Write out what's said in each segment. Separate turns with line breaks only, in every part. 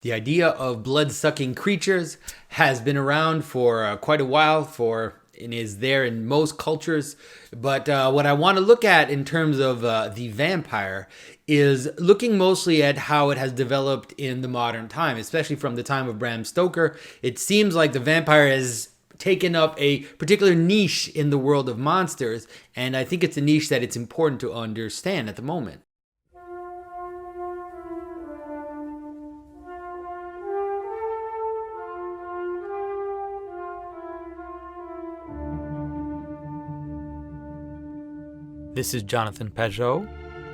The idea of blood-sucking creatures has been around for quite a while, and is there in most cultures. But what I want to look at in terms of the vampire is looking mostly at how it has developed in the modern time, especially from the time of Bram Stoker. It seems like the vampire has taken up a particular niche in the world of monsters, and I think it's a niche that it's important to understand at the moment. This is Jonathan Pageau.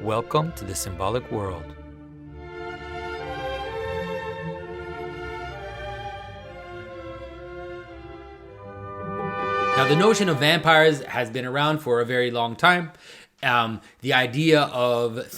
Welcome to the Symbolic World. Now, the notion of vampires has been around for a very long time. The idea of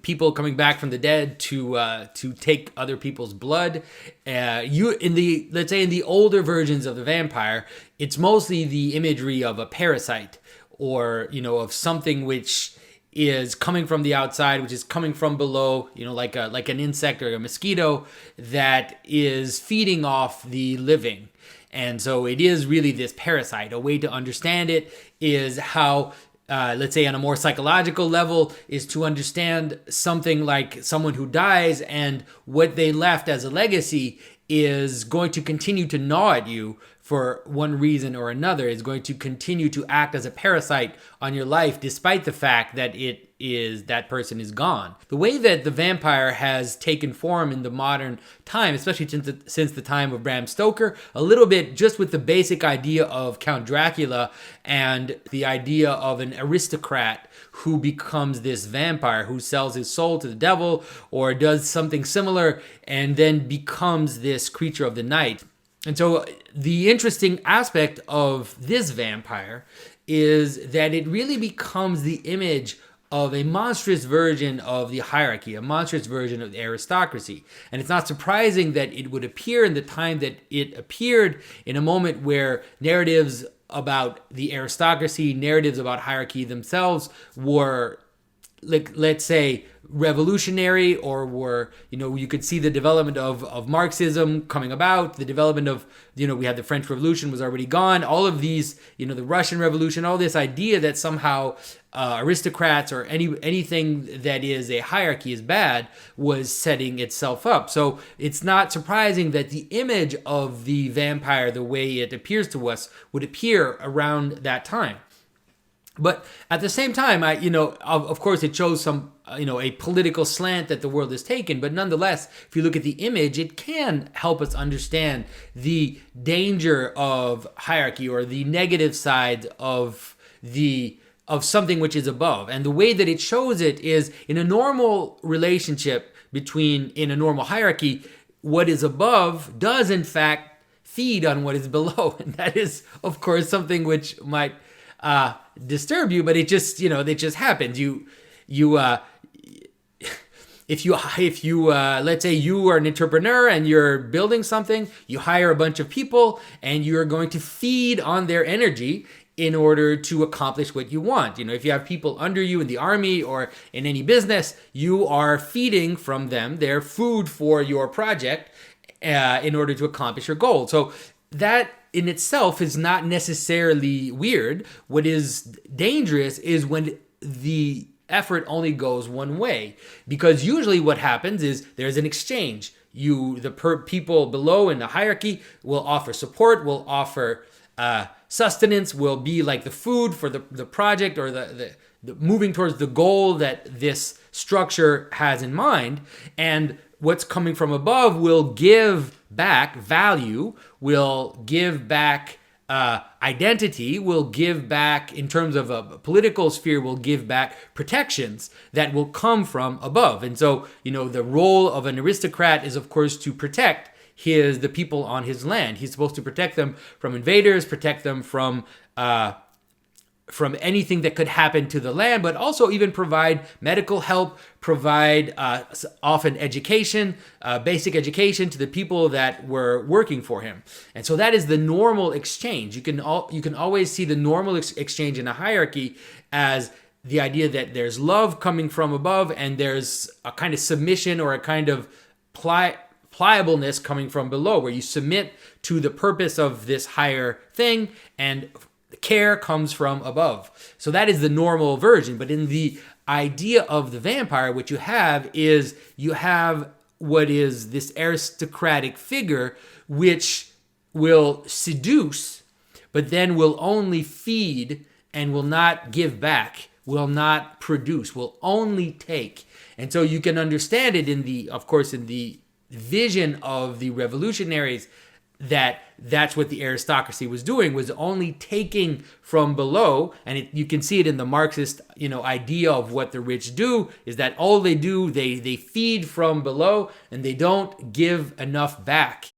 people coming back from the dead to take other people's blood. Let's say in the older versions of the vampire, it's mostly the imagery of a parasite, or of something which is coming from the outside, which is coming from below, like an insect or a mosquito that is feeding off the living. And so it is really this parasite. A way to understand it is how, let's say on a more psychological level, is to understand something like someone who dies and what they left as a legacy is going to continue to gnaw at you for one reason or another, is going to continue to act as a parasite on your life despite the fact that that person is gone. The way that the vampire has taken form in the modern time, especially since the time of Bram Stoker, a little bit just with the basic idea of Count Dracula and the idea of an aristocrat who becomes this vampire, who sells his soul to the devil or does something similar and then becomes this creature of the night. And so the interesting aspect of this vampire is that it really becomes the image of a monstrous version of the hierarchy, a monstrous version of the aristocracy. And it's not surprising that it would appear in the time that it appeared, in a moment where narratives about the aristocracy, narratives about hierarchy themselves were, like, let's say, revolutionary, or were, you could see the development of Marxism coming about, the development of, we had the French Revolution was already gone, all of these, the Russian Revolution, all this idea that somehow aristocrats or anything that is a hierarchy is bad was setting itself up. So it's not surprising that the image of the vampire, the way it appears to us, would appear around that time. But at the same time, of course, it shows some, a political slant that the world has taken. But nonetheless, if you look at the image, it can help us understand the danger of hierarchy, or the negative side of something which is above. And the way that it shows it is in a normal relationship in a normal hierarchy, what is above does in fact feed on what is below. And that is, of course, something which might disturb you, but it just happens. If you let's say you are an entrepreneur and you're building something, you hire a bunch of people and you're going to feed on their energy in order to accomplish what you want. If you have people under you in the army or in any business, you are feeding from them their food for your project in order to accomplish your goal. So that in itself is not necessarily weird. What is dangerous is when the effort only goes one way, because usually what happens is there's an exchange. People below in the hierarchy will offer support, will offer sustenance, will be like the food for the project, or the moving towards the goal that this structure has in mind. And what's coming from above will give back value, will give back identity, will give back, in terms of a political sphere, will give back protections that will come from above. And so, the role of an aristocrat is, of course, to protect the people on his land. He's supposed to protect them from invaders, protect them from anything that could happen to the land, but also even provide medical help, provide often education, basic education to the people that were working for him. And so that is the normal exchange. You can always see the normal exchange in a hierarchy as the idea that there's love coming from above, and there's a kind of submission or a kind of pliableness coming from below, where you submit to the purpose of this higher thing, and care comes from above. So that is the normal version. But in the idea of the vampire, what you have is you have what is this aristocratic figure which will seduce, but then will only feed and will not give back, will not produce, will only take. And so you can understand it in the, of course, in the vision of the revolutionaries, that's what the aristocracy was doing, was only taking from below. And you can see it in the Marxist, idea of what the rich do, is that all they do, they feed from below and they don't give enough back.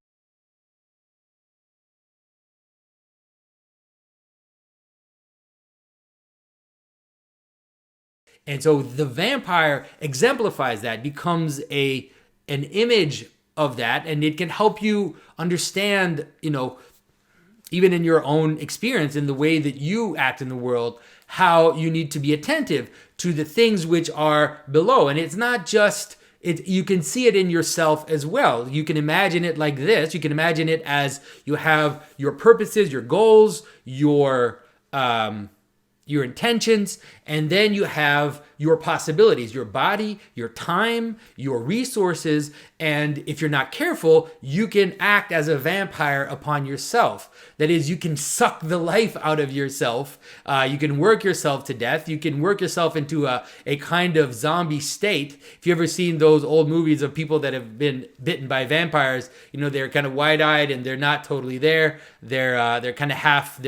And so the vampire exemplifies that, becomes an image of that, and it can help you understand, even in your own experience, in the way that you act in the world, how you need to be attentive to the things which are below. And it's not just, you can see it in yourself as well. You can imagine it like this. You can imagine it as you have your purposes, your goals, your intentions, and then you have your possibilities, your body, your time, your resources, and if you're not careful, you can act as a vampire upon yourself. That is, you can suck the life out of yourself, you can work yourself to death, you can work yourself into a kind of zombie state. If you've ever seen those old movies of people that have been bitten by vampires, they're kind of wide-eyed and they're not totally there. They're kind of half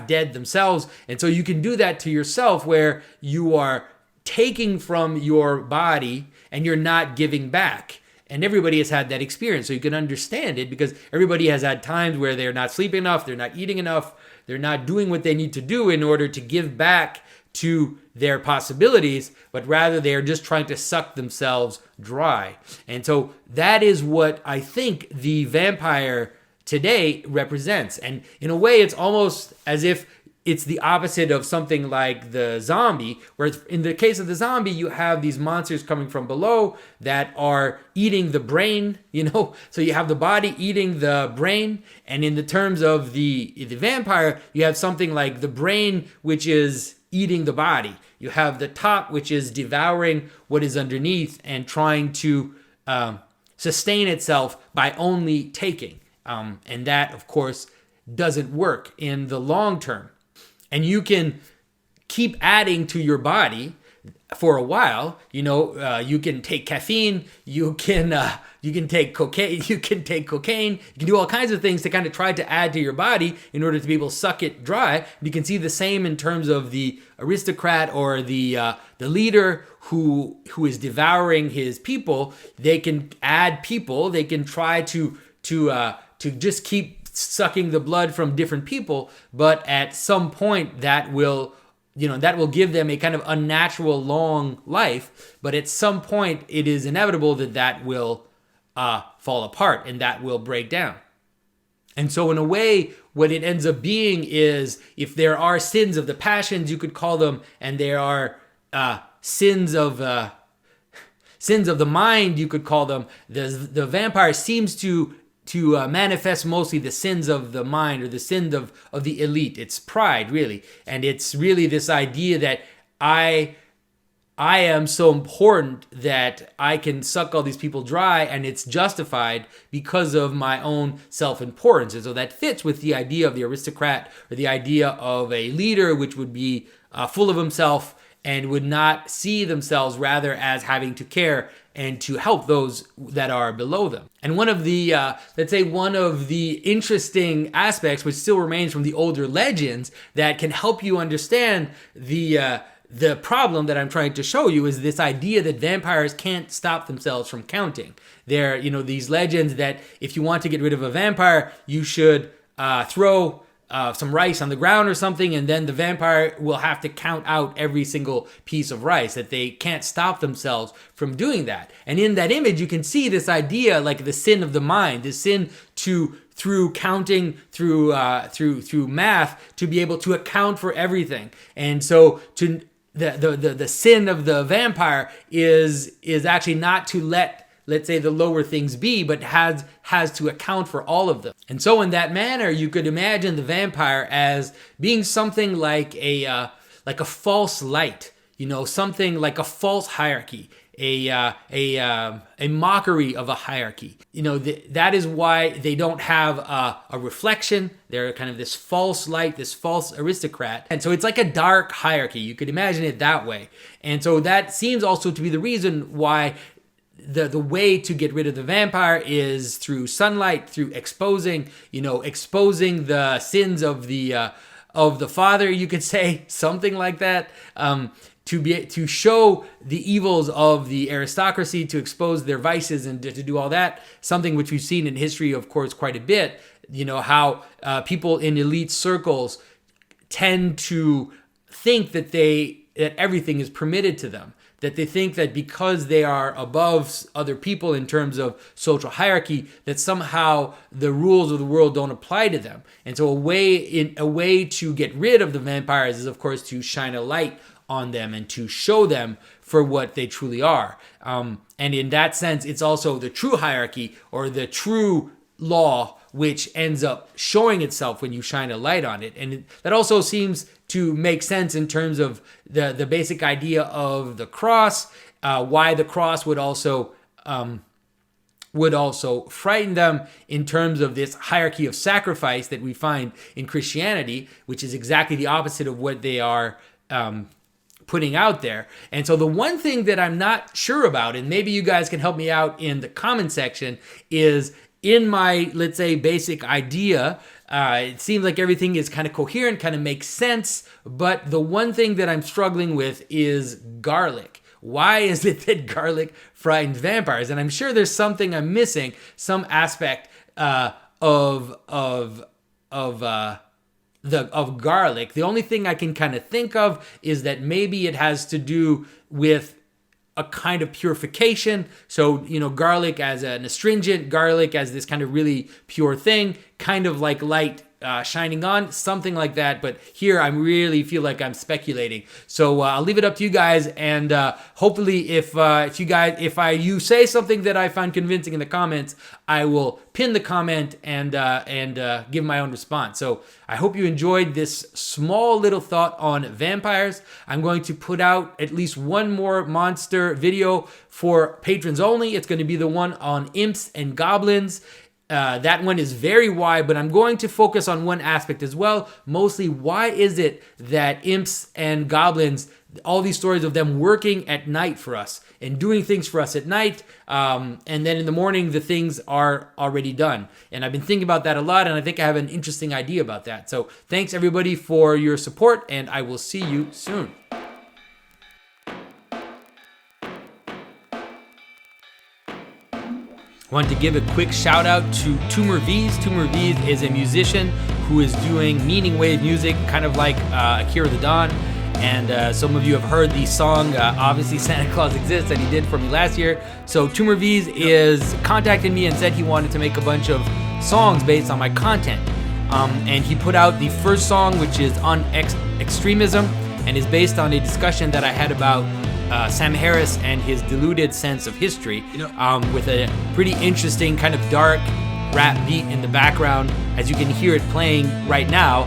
dead themselves. And so you can do that to yourself, where you are taking from your body and you're not giving back. And everybody has had that experience, so you can understand it, because everybody has had times where they're not sleeping enough, they're not eating enough, they're not doing what they need to do in order to give back to their possibilities, but rather they are just trying to suck themselves dry. And so that is what I think the vampire today represents. And in a way, it's almost as if it's the opposite of something like the zombie, where in the case of the zombie, you have these monsters coming from below that are eating the brain, so you have the body eating the brain. And in the terms of the vampire, you have something like the brain, which is eating the body. You have the top, which is devouring what is underneath and trying to sustain itself by only taking. And that, of course, doesn't work in the long term. And you can keep adding to your body for a while. You can take caffeine, you can take cocaine, you can do all kinds of things to kind of try to add to your body in order to be able to suck it dry. You can see the same in terms of the aristocrat or the leader who is devouring his people. They can add people. They can try to just keep sucking the blood from different people, but at some point that will give them a kind of unnatural long life. But at some point it is inevitable that will fall apart and that will break down. And so in a way, what it ends up being is, if there are sins of the passions, you could call them, and there are sins of the mind, you could call them, the vampire seems to manifest mostly the sins of the mind, or the sins of the elite. It's pride, really. And it's really this idea that I am so important that I can suck all these people dry, and it's justified because of my own self-importance. And so that fits with the idea of the aristocrat, or the idea of a leader, which would be full of himself and would not see themselves rather as having to care and to help those that are below them. And one of the, one of the interesting aspects, which still remains from the older legends, that can help you understand the problem that I'm trying to show you, is this idea that vampires can't stop themselves from counting. There, these legends that if you want to get rid of a vampire, you should throw some rice on the ground or something, and then the vampire will have to count out every single piece of rice, that they can't stop themselves from doing that. And in that image, you can see this idea, like the sin of the mind, the sin through counting, through math, to be able to account for everything. And so the sin of the vampire is actually not to let let's say, the lower things be, but has to account for all of them. And so in that manner, you could imagine the vampire as being something like a false light, something like a false hierarchy, a mockery of a hierarchy. That is why they don't have a reflection. They're kind of this false light, this false aristocrat. And so it's like a dark hierarchy. You could imagine it that way. And so that seems also to be the reason why the way to get rid of the vampire is through sunlight, through exposing the sins of the father, you could say, something like that. To show the evils of the aristocracy, to expose their vices, and to do all that, something which we've seen in history, of course, quite a bit. How people in elite circles tend to think that everything is permitted to them, that they think that because they are above other people in terms of social hierarchy, that somehow the rules of the world don't apply to them. And so a way to get rid of the vampires is, of course, to shine a light on them and to show them for what they truly are. And in that sense, it's also the true hierarchy or the true law which ends up showing itself when you shine a light on it. And that also seems to make sense in terms of the basic idea of the cross, why the cross would also frighten them in terms of this hierarchy of sacrifice that we find in Christianity, which is exactly the opposite of what they are putting out there. And so the one thing that I'm not sure about, and maybe you guys can help me out in the comment section, is in my, let's say, basic idea, it seems like everything is kind of coherent, kind of makes sense, but the one thing that I'm struggling with is garlic. Why is it that garlic frightens vampires? And I'm sure there's something I'm missing, some aspect of garlic. The only thing I can kind of think of is that maybe it has to do with a kind of purification. So, garlic as an astringent, garlic as this kind of really pure thing, kind of like light shining on, something like that. But here I really feel like I'm speculating. So I'll leave it up to you guys. And hopefully if you say something that I find convincing in the comments, I will pin the comment and give my own response. So I hope you enjoyed this small little thought on vampires. I'm going to put out at least one more monster video for patrons only. It's going to be the one on imps and goblins. That one is very wide, but I'm going to focus on one aspect as well. Mostly, why is it that imps and goblins, all these stories of them working at night for us and doing things for us at night, and then in the morning, the things are already done. And I've been thinking about that a lot, and I think I have an interesting idea about that. So thanks, everybody, for your support, and I will see you soon. I want to give a quick shout out to Tumor V's. Tumor V's is a musician who is doing meaning wave music, kind of like Akira the Don. And some of you have heard the song, Obviously Santa Claus Exists, that he did for me last year. So Tumor V's is contacted me and said he wanted to make a bunch of songs based on my content. And he put out the first song, which is on Extremism, and is based on a discussion that I had about Sam Harris and his deluded sense of history, with a pretty interesting kind of dark rap beat in the background, as you can hear it playing right now.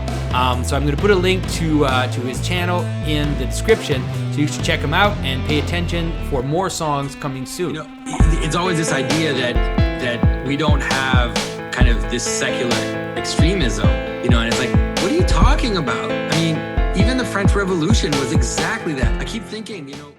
So I'm going to put a link to his channel in the description, so you should check him out and pay attention for more songs coming soon. It's always this idea that we don't have kind of this secular extremism, and it's like, what are you talking about? I mean, even the French Revolution was exactly that. I keep thinking,